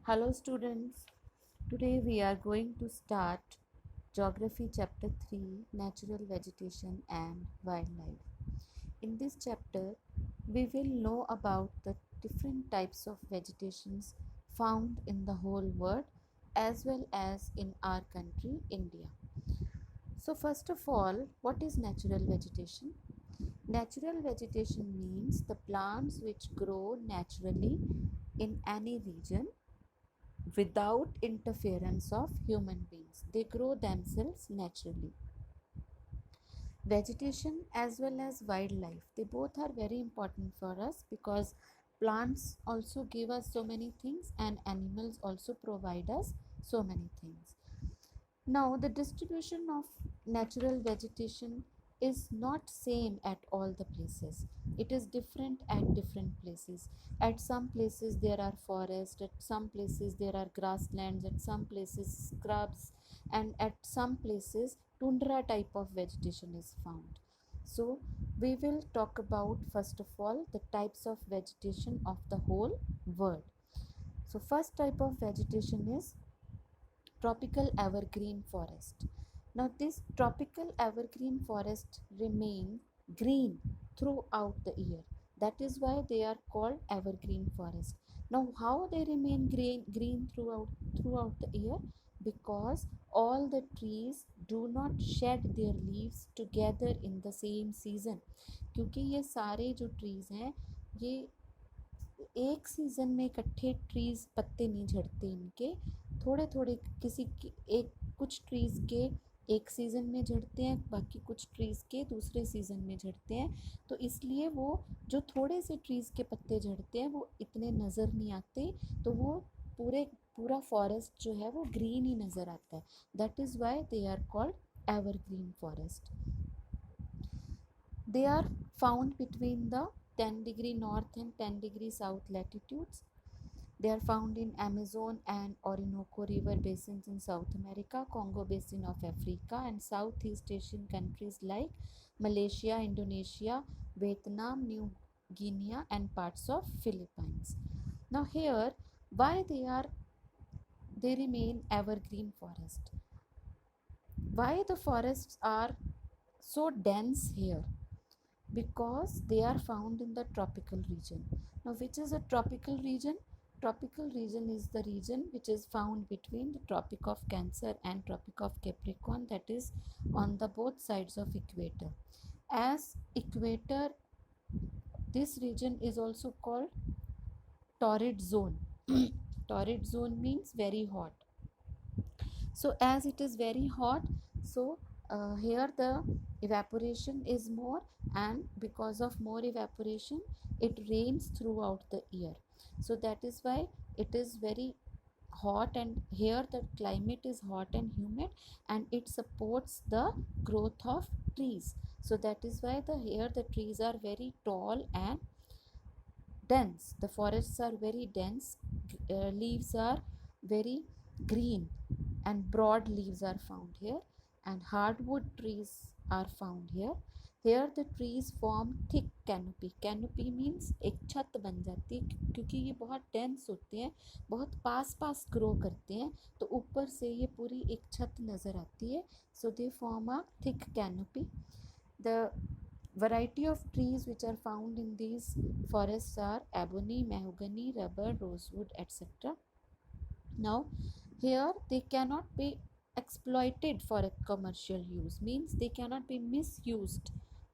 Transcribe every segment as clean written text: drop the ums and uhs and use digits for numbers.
Hello students, today we are going to start Geography chapter 3 Natural Vegetation and Wildlife. In this chapter, we will know about the different types of vegetations found in the whole world as well as in our country India. So first of all, what is natural vegetation? Natural vegetation means the plants which grow naturally in any region without interference of human beings. They grow themselves naturally. Vegetation as well as wildlife, they both are very important for us because plants also give us so many things and animals also provide us so many things. Now, the distribution of natural vegetation is not same at all the places. It is different at different places. At some places there are forests, at some places there are grasslands, at some places scrubs, and at some places tundra type of vegetation is found. So, we will talk about first of all the types of vegetation of the whole world. So, first type of vegetation is tropical evergreen forest. Now, this tropical evergreen forest remain green throughout the year. That is why they are called evergreen forest. Now, how they remain green throughout the year? Because all the trees do not shed their leaves together in the same season. क्योंकि ये सारे जो trees हैं ये एक season में इकट्ठे trees पत्ते नहीं झड़ते इनके, थोड़े थोड़े किसी एक कुछ ट्रीज़ के एक सीज़न में झड़ते हैं, बाकी कुछ ट्रीज़ के दूसरे सीज़न में झड़ते हैं। तो इसलिए वो जो थोड़े से ट्रीज़ के पत्ते झड़ते हैं वो इतने नज़र नहीं आते, तो वो पूरा फॉरेस्ट जो है वो ग्रीन ही नज़र आता है. That is why they are called evergreen forest. They are found between the 10-degree north and 10-degree south latitudes. They are found in Amazon and Orinoco River basins in South America, Congo Basin of Africa, and Southeast Asian countries like Malaysia, Indonesia, Vietnam, New Guinea, and parts of Philippines. Now here, why they remain evergreen forest? Why the forests are so dense here? Because they are found in the tropical region. Now, which is a tropical region? Tropical region is the region which is found between the Tropic of Cancer and Tropic of Capricorn, that is on the both sides of equator. As equator, this region is also called torrid zone. Torrid zone means very hot. So as it is very hot, so here the evaporation is more, and because of more evaporation it rains throughout the year. So that is why it is very hot, and here the climate is hot and humid, and it supports the growth of trees. So that is why here the trees are very tall and dense. The forests are very dense, leaves are very green, and broad leaves are found here, and hardwood trees are found here. Here the trees form thick canopy. Canopy means एक छत बन जाती है, क्योंकि ये बहुत dense होते हैं, बहुत पास पास ग्रो करते हैं, तो ऊपर से ये पूरी एक छत नज़र आती है. So they form a thick canopy. The variety of trees which are found in these forests are ebony, mahogany, rubber, rosewood, etc. Now, here they cannot be exploited for a commercial use, means they cannot be misused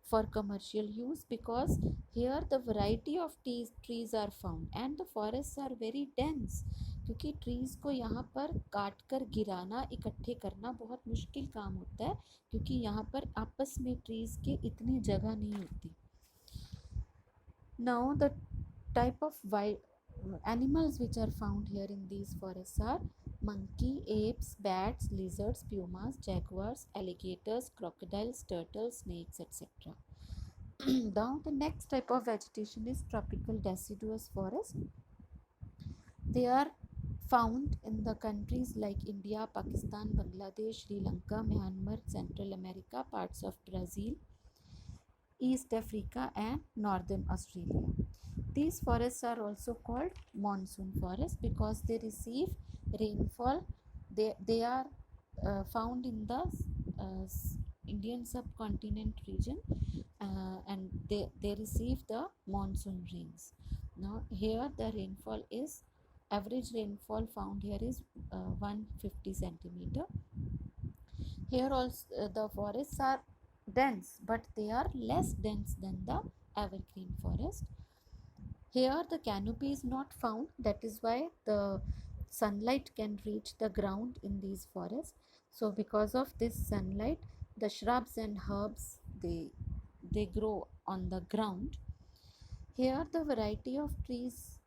for commercial use, because here the variety of trees are found and the forests are very dense. क्योंकि trees को यहाँ पर काट कर गिराना, इकट्ठे करना बहुत मुश्किल काम होता है, क्योंकि यहाँ पर आपस में ट्रीज़ के इतनी जगह नहीं होती. Now the type of animals which are found here in these forests are monkey, apes, bats, lizards, pumas, jaguars, alligators, crocodiles, turtles, snakes, etc. Now the next type of vegetation is tropical deciduous forest. They are found in the countries like India, Pakistan, Bangladesh, Sri Lanka, Myanmar, Central America, parts of Brazil, East Africa, and Northern Australia. These forests are also called monsoon forests because they receive rainfall. They are found in the Indian subcontinent region, and they receive the monsoon rains. Now here the rainfall is, average rainfall found here is 150 centimeter. Here also the forests are dense, but they are less dense than the evergreen forest. Here the canopy is not found, that is why the sunlight can reach the ground in these forests. So because of this sunlight, the shrubs and herbs, they grow on the ground. Here the variety of trees,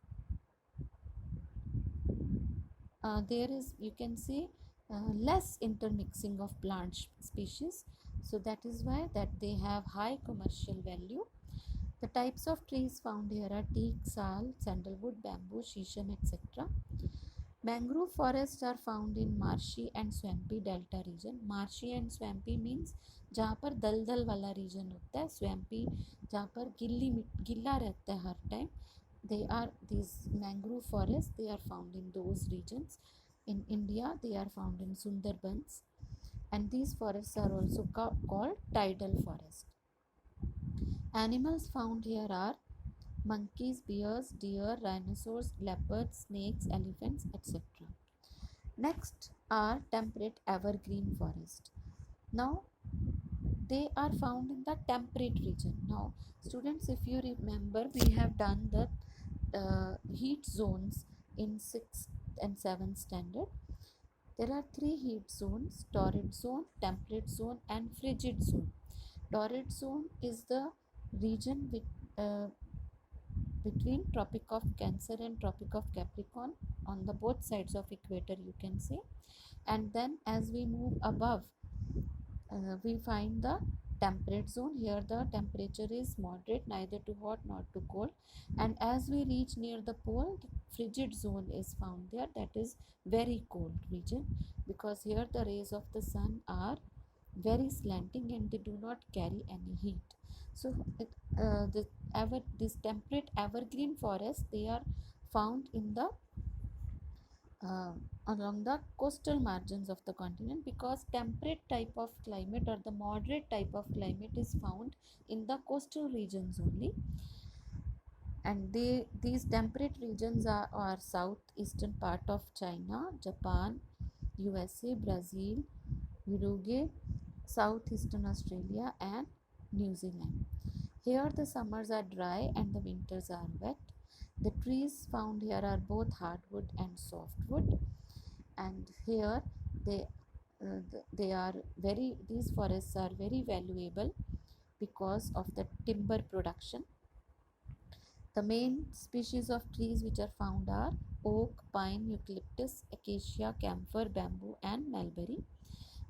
there is, you can see, less intermixing of plant species, so that is why that they have high commercial value. The types of trees found here are teak, sal, sandalwood, bamboo, shisham, etc. Mangrove forests are found in marshy and swampy delta region. Marshy and swampy means जहाँ पर दलदल वाला reason होता है, swampy जहाँ पर गिल्ला रहता है हर time, they are these mangrove forests, they are found in those regions. In India they are found in Sundarbans, and these forests are also called tidal forest. Animals found here are monkeys, bears, deer, rhinoceros, leopards, snakes, elephants, etc. Next are temperate evergreen forest. Now they are found in the temperate region. Now students, if you remember, we have done the heat zones in 6th and 7th standard. There are 3 heat zones: torrid zone, temperate zone, and frigid zone. Torrid zone is the region between Tropic of Cancer and Tropic of Capricorn, on the both sides of equator, you can say. And then as we move above, we find the temperate zone. Here the temperature is moderate, neither too hot nor too cold. And as we reach near the pole, the frigid zone is found there, that is very cold region, because here the rays of the sun are very slanting and they do not carry any heat. So this temperate evergreen forest, they are found in the along the coastal margins of the continent, because temperate type of climate or the moderate type of climate is found in the coastal regions only. And these temperate regions are southeastern part of China, Japan, USA, Brazil, Uruguay, southeastern Australia, and New Zealand. Here the summers are dry and the winters are wet. The trees found here are both hardwood and softwood, and here these forests are very valuable because of the timber production. The main species of trees which are found are oak, pine, eucalyptus, acacia, camphor, bamboo, and mulberry.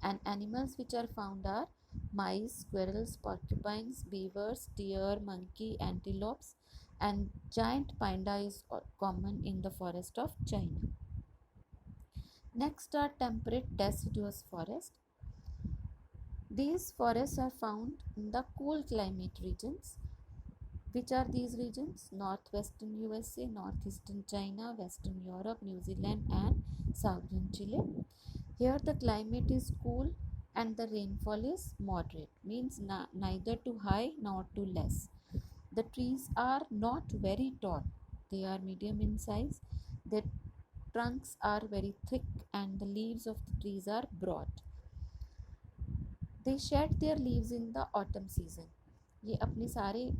And animals which are found are mice, squirrels, porcupines, beavers, deer, monkey, antelopes, and giant panda is common in the forest of China. Next are temperate deciduous forest. These forests are found in the cool climate regions. Which are these regions? Northwestern USA, northeastern China, western Europe, New Zealand, and southern Chile. Here the climate is cool and the rainfall is moderate, means neither too high nor too less. The trees are not very tall, they are medium in size. Their trunks are very thick and the leaves of the trees are broad. They shed their leaves in the autumn season. ये अपने सारे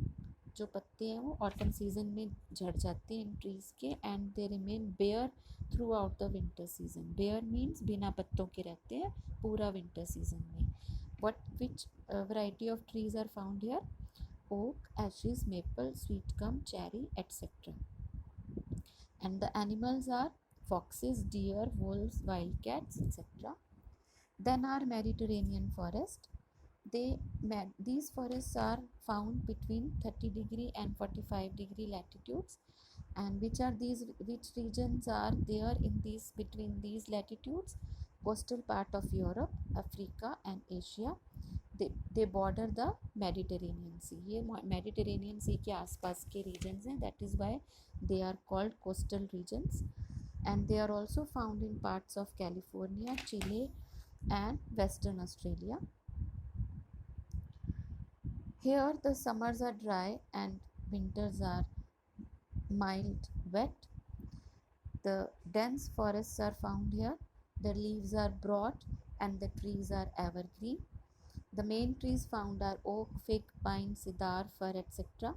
जो पत्ते हैं वो autumn season में झड़ जाते हैं इन ट्रीज़ के, and they remain bare throughout the winter season. Bare means बिना पत्तों के रहते हैं पूरा विंटर सीजन में. which variety of trees are found here? Oak, ashes, maple, sweet gum, cherry, etc. And the animals are foxes, deer, wolves, wildcats, etc. Then our Mediterranean forest. These forests are found between 30° and 45° latitudes. And which regions are there in between these latitudes? Coastal part of Europe, Africa, and Asia. they border the Mediterranean Sea. ये Mediterranean Sea के आसपास के regions हैं, that is why they are called coastal regions, and they are also found in parts of California, Chile, and Western Australia. Here the summers are dry and winters are mild, wet. The dense forests are found here. The leaves are broad and the trees are evergreen. The main trees found are oak, fig, pine, cedar, fir, etc.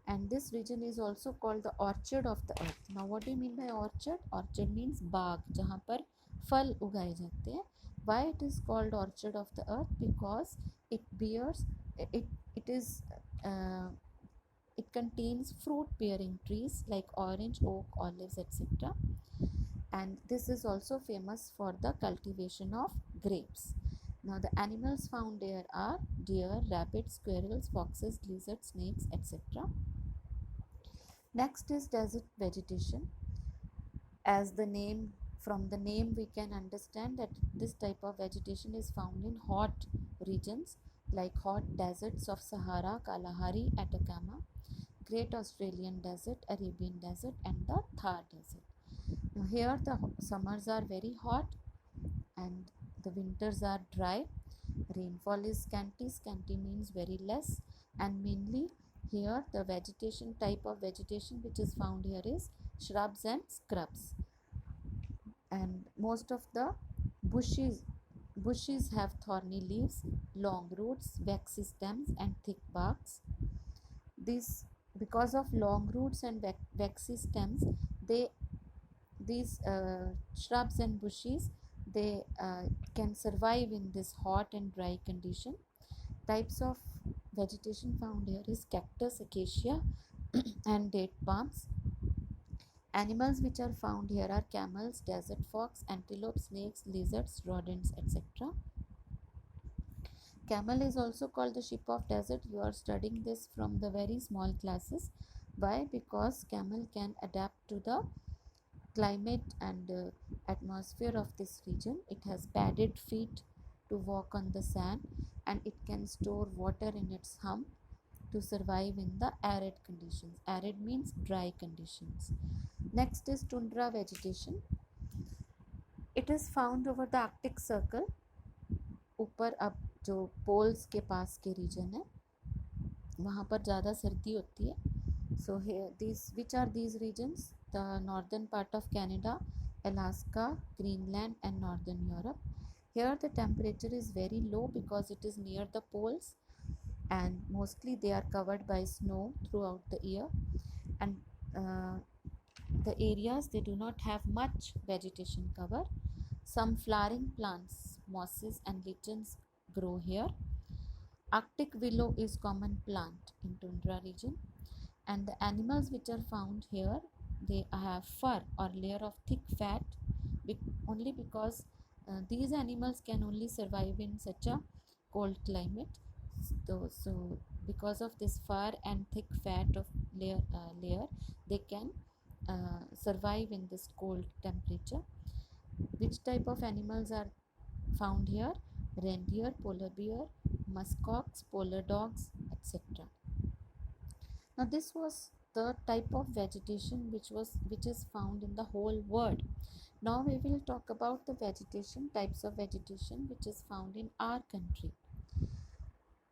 And this region is also called the orchard of the earth. Now what do you mean by orchard? Orchard means बाग, जहाँ पर फल उगाए जाते हैं. Why it is called orchard of the earth? Because it bears, it is it contains fruit bearing trees like orange, oak, olives, etc. And this is also famous for the cultivation of grapes. Now the animals found there are deer, rabbits, squirrels, foxes, lizards, snakes, etc. Next is desert vegetation. As the name, from the name we can understand that this type of vegetation is found in hot regions like hot deserts of Sahara, Kalahari, Atacama, Great Australian Desert, Arabian Desert, and the Thar Desert. Now here the summers are very hot and the winters are dry. Rainfall is scanty. Scanty means very less, and mainly here the vegetation, type of vegetation which is found here is shrubs and scrubs, and most of the bushes have thorny leaves, long roots, waxy stems, and thick barks. This, because of long roots and waxy stems, these shrubs and bushes, they can survive in this hot and dry condition. Types of vegetation found here is cactus, acacia, and date palms. Animals which are found here are camels, desert fox, antelope, snakes, lizards, rodents, etc. Camel is also called the sheep of desert. You are studying this from the very small classes. Why? Because camel can adapt to the climate and atmosphere of this region. It has padded feet to walk on the sand, and it can store water in its hump to survive in the arid conditions. Arid means dry conditions. Next is tundra vegetation. It is found over the Arctic Circle. ऊपर अब जो poles के पास के reason है वहाँ पर ज़्यादा सर्दी होती है. So here these, which are these regions? The northern part of Canada, Alaska, Greenland, and northern Europe. Here the temperature is very low because it is near the poles, and mostly they are covered by snow throughout the year, and the areas, they do not have much vegetation cover. Some flowering plants, mosses and lichens grow here. Arctic willow is common plant in tundra region, and the animals which are found here, they have fur or layer of thick fat, only because these animals can only survive in such a cold climate. So because of this fur and thick fat of layer, they can survive in this cold temperature. Which type of animals are found here? Reindeer, polar bear, muskox, polar dogs, etc. Now this was the type of vegetation which is found in the whole world. Now we will talk about the vegetation, types of vegetation which is found in our country.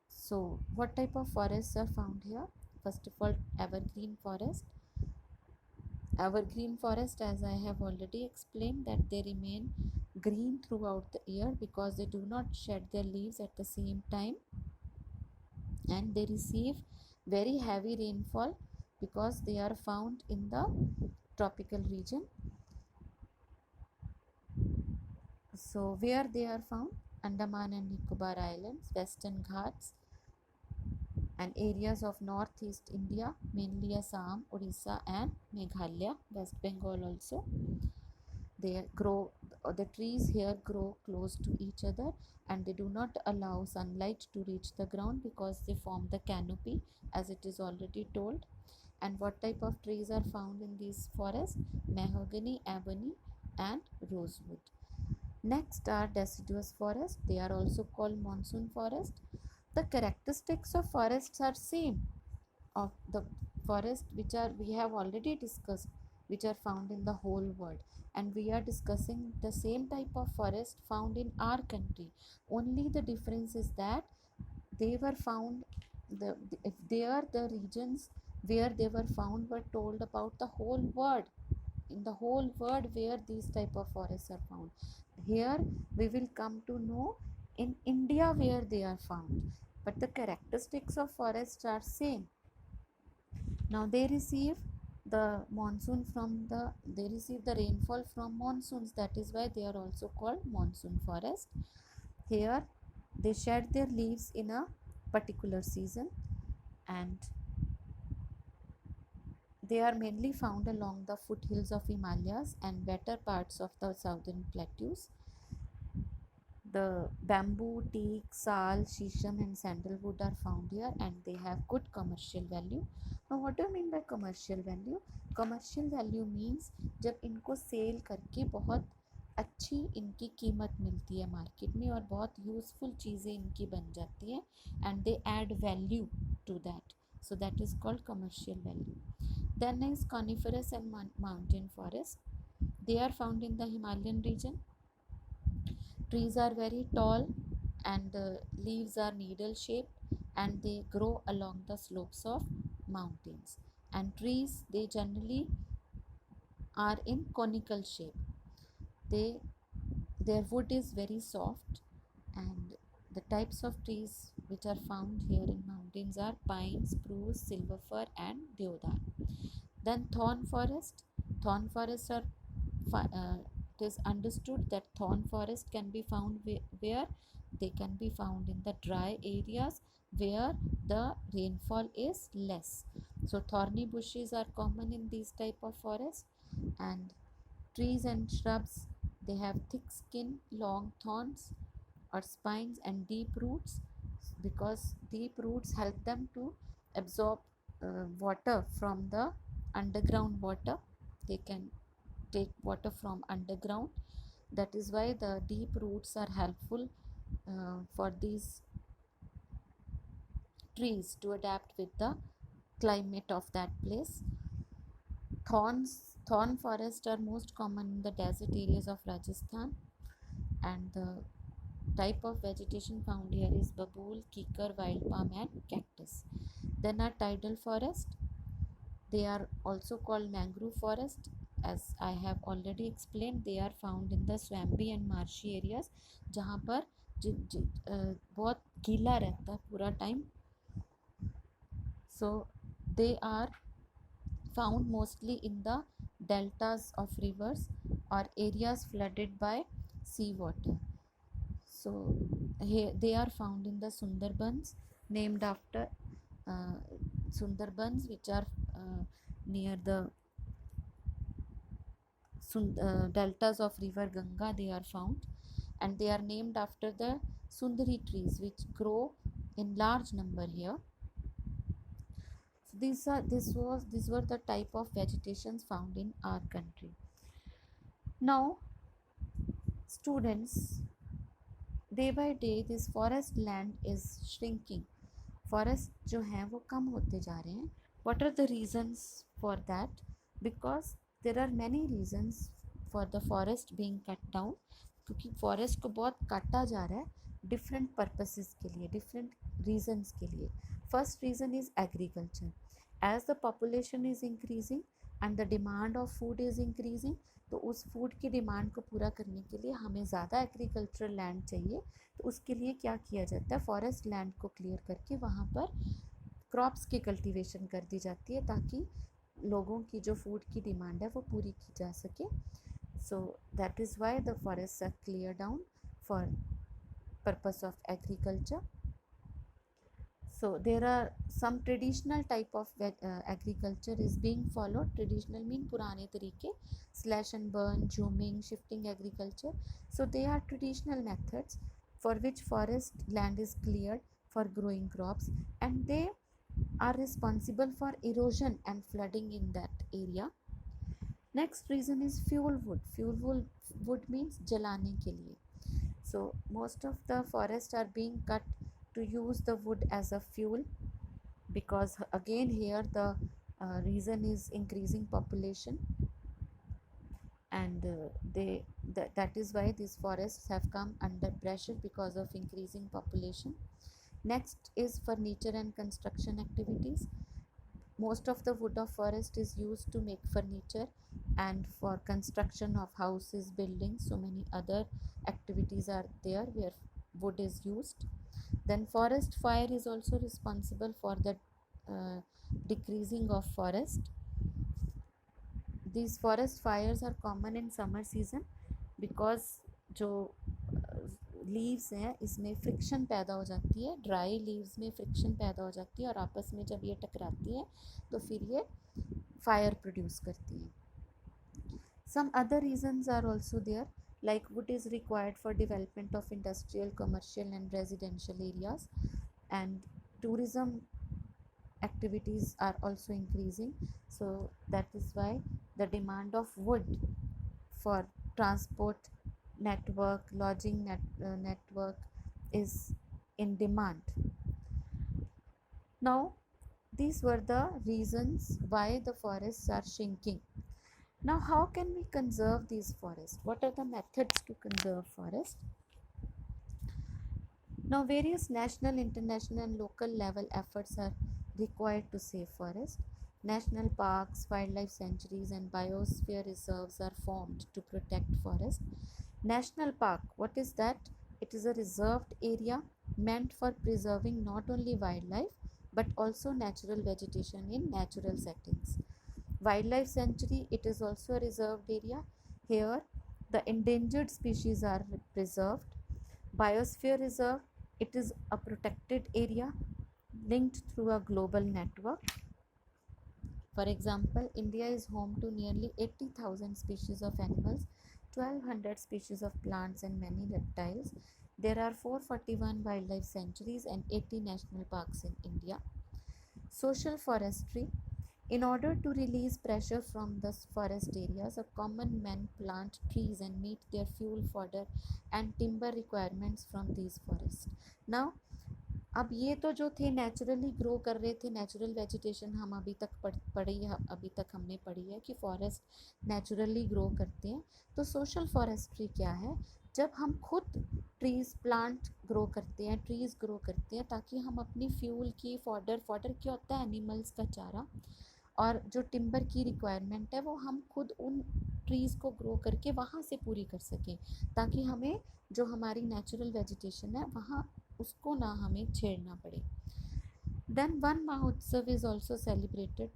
So what type of forests are found here? First of all, evergreen forest. Evergreen forest, as I have already explained, that they remain green throughout the year because they do not shed their leaves at the same time, and they receive very heavy rainfall because they are found in the tropical region. So where they are found? Andaman and Nicobar Islands, Western Ghats, and areas of northeast India, mainly Assam, Odisha, and Meghalaya, West Bengal also. They grow, the trees here grow close to each other, and they do not allow sunlight to reach the ground because they form the canopy, as it is already told. And what type of trees are found in these forests? Mahogany, ebony, and rosewood. Next are deciduous forests. They are also called monsoon forest. The characteristics of forests are same of the forest which are we have already discussed, which are found in the whole world, and we are discussing the same type of forest found in our country. Only the difference is that they were found, if they are the regions where they were found were told about the whole world, in the whole world where these type of forests are found. Here we will come to know in India where they are found, but the characteristics of forests are same. Now they receive the monsoon from they receive the rainfall from monsoons, that is why they are also called monsoon forest. Here they shed their leaves in a particular season, and they are mainly found along the foothills of Himalayas and wetter parts of the southern plateaus. The bamboo, teak, sal, shisham and sandalwood are found here, and they have good commercial value. Now what do you mean by commercial value? Commercial value means जब इनको cell करके बहुत अच्छी इनकी कीमत मिलती है market में और बहुत यूज़फुल चीज़ें इनकी बन जाती हैं, and they add value to that, so that is called commercial value. Then is coniferous and mountain forest. They are found in the Himalayan region. Trees are very tall and the leaves are needle shaped and they grow along the slopes of mountains. And trees, they generally are in conical shape. Their wood is very soft, and the types of trees which are found here in mountains are pine, spruce, silver fir and deodar. Then thorn forest. Thorn forests are it is understood that thorn forest can be found where they can be found in the dry areas where the rainfall is less. So thorny bushes are common in these type of forests, and trees and shrubs, they have thick skin, long thorns or spines and deep roots, because deep roots help them to absorb water from the underground water. They can take water from underground. That is why the deep roots are helpful for these trees to adapt with the climate of that place. Thorn forests are most common in the desert areas of Rajasthan, and the type of vegetation found here is babool, kikar, wild palm and cactus. Then are tidal forest. They are also called mangrove forest. As I have already explained, they are found in the swampy and marshy areas जहाँ पर बहुत गीला रहता है पूरा time. So they are found mostly in the deltas of rivers or areas flooded by seawater. So here they are found in the Sundarbans, named after Sundarbans, which are near the deltas of river Ganga. They are found, and they are named after the Sundari trees which grow in large number here. So these were the type of vegetations found in our country. Now students, day by day this forest land is shrinking. Forest जो हैं वो कम होते जा रहे हैं. What are the reasons for that? Because there are many reasons for the forest being cut down. क्योंकि forest को बहुत काटा जा रहा है different purposes के लिए, different reasons के लिए. First reason is agriculture. As the population is increasing and the demand of food is increasing, तो उस फूड की डिमांड को पूरा करने के लिए हमें ज़्यादा एग्रीकल्चरल लैंड चाहिए. तो उसके लिए क्या किया जाता है, फॉरेस्ट लैंड को क्लियर करके वहाँ पर क्रॉप्स की कल्टीवेशन कर दी जाती है ताकि लोगों की जो फूड की डिमांड है वो पूरी की जा सके. So that is why the forest are clear down for purpose of agriculture. So there are some traditional type of agriculture is being followed. Traditional mean पुराने तरीके, slash and burn, zooming, shifting agriculture. So they are traditional methods for which forest land is cleared for growing crops, and they are responsible for erosion and flooding in that area. Next reason is fuel wood. Wood means जलाने के लिए. So most of the forests are being cut to use the wood as a fuel, because again here the reason is increasing population, and that is why these forests have come under pressure because of increasing population. Next is furniture and construction activities. Most of the wood of forest is used to make furniture and for construction of houses, buildings. So many other activities are there where wood is used. Then forest fire is also responsible for the decreasing of forest. These forest fires are common in summer season because जो leaves हैं इसमें friction पैदा हो जाती है, dry leaves में friction पैदा हो जाती है और आपस में जब ये टकराती है तो फिर ये फायर प्रोड्यूस करती है. Some other reasons are also there, like wood is required for development of industrial, commercial and residential areas, and tourism activities are also increasing. So that is why the demand of wood for transport network, lodging network is in demand. Now these were the reasons why the forests are shrinking. Now how can we conserve these forests? What are the methods to conserve forest? Now various national, international and local level efforts are required to save forest. National parks, wildlife sanctuaries and biosphere reserves are formed to protect forest. National park, what is that? It is a reserved area meant for preserving not only wildlife but also natural vegetation in natural settings. Wildlife sanctuary, it is also a reserved area. Here the endangered species are preserved. Biosphere reserve, it is a protected area linked through a global network. For example, India is home to nearly 80,000 species of animals, 1200 species of plants and many reptiles. There are 441 wildlife sanctuaries and 80 national parks in India. Social forestry. In order to release pressure from the forest areas, a common men plant trees and meet their fuel, fodder and timber requirements from these forests. Now, अब ये तो जो थे naturally grow कर रहे थे, natural vegetation हम अभी तक अभी तक हमने पढ़ी है कि फॉरेस्ट नेचुरली ग्रो करते हैं. तो सोशल फॉरेस्ट्री क्या है? जब हम खुद ट्रीज़ प्लांट ग्रो करते हैं, ट्रीज़ ग्रो करते हैं ताकि हम अपनी फ्यूल की फॉडर क्या होता है? एनिमल्स का चारा. और जो टिम्बर की रिक्वायरमेंट है वो हम खुद उन ट्रीज़ को ग्रो करके वहाँ से पूरी कर सकें, ताकि हमें जो हमारी नेचुरल वेजिटेशन है वहाँ उसको ना हमें छेड़ना पड़े. Then Van Mahotsav is also celebrated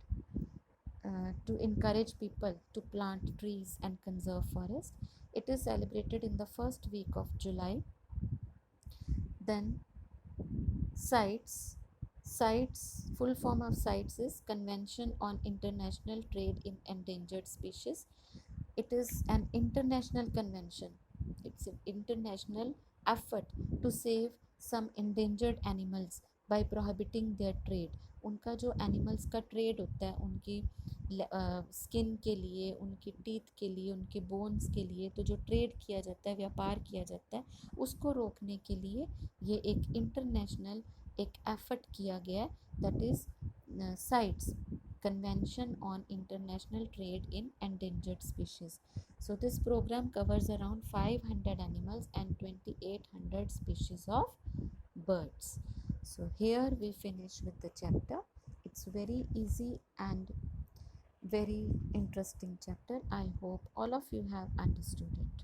to encourage people to plant trees and conserve forest. It is celebrated in the first week of July. Then CITES, full form of CITES is Convention on International Trade in Endangered Species. It is an international convention. It's an international effort to save some endangered animals by prohibiting their trade. उनका जो animals का trade होता है, उनकी skin के लिए, उनकी teeth के लिए, उनके बोन्स के लिए, तो जो ट्रेड किया जाता है, व्यापार किया जाता है, उसको रोकने के लिए ये एक इंटरनेशनल एक एफर्ट किया गया है, that is CITES, Convention on International Trade in Endangered Species. So this program covers around 500 animals and 2800 species of birds. So here we finish with the chapter. It's very easy and very interesting chapter. I hope all of you have understood it.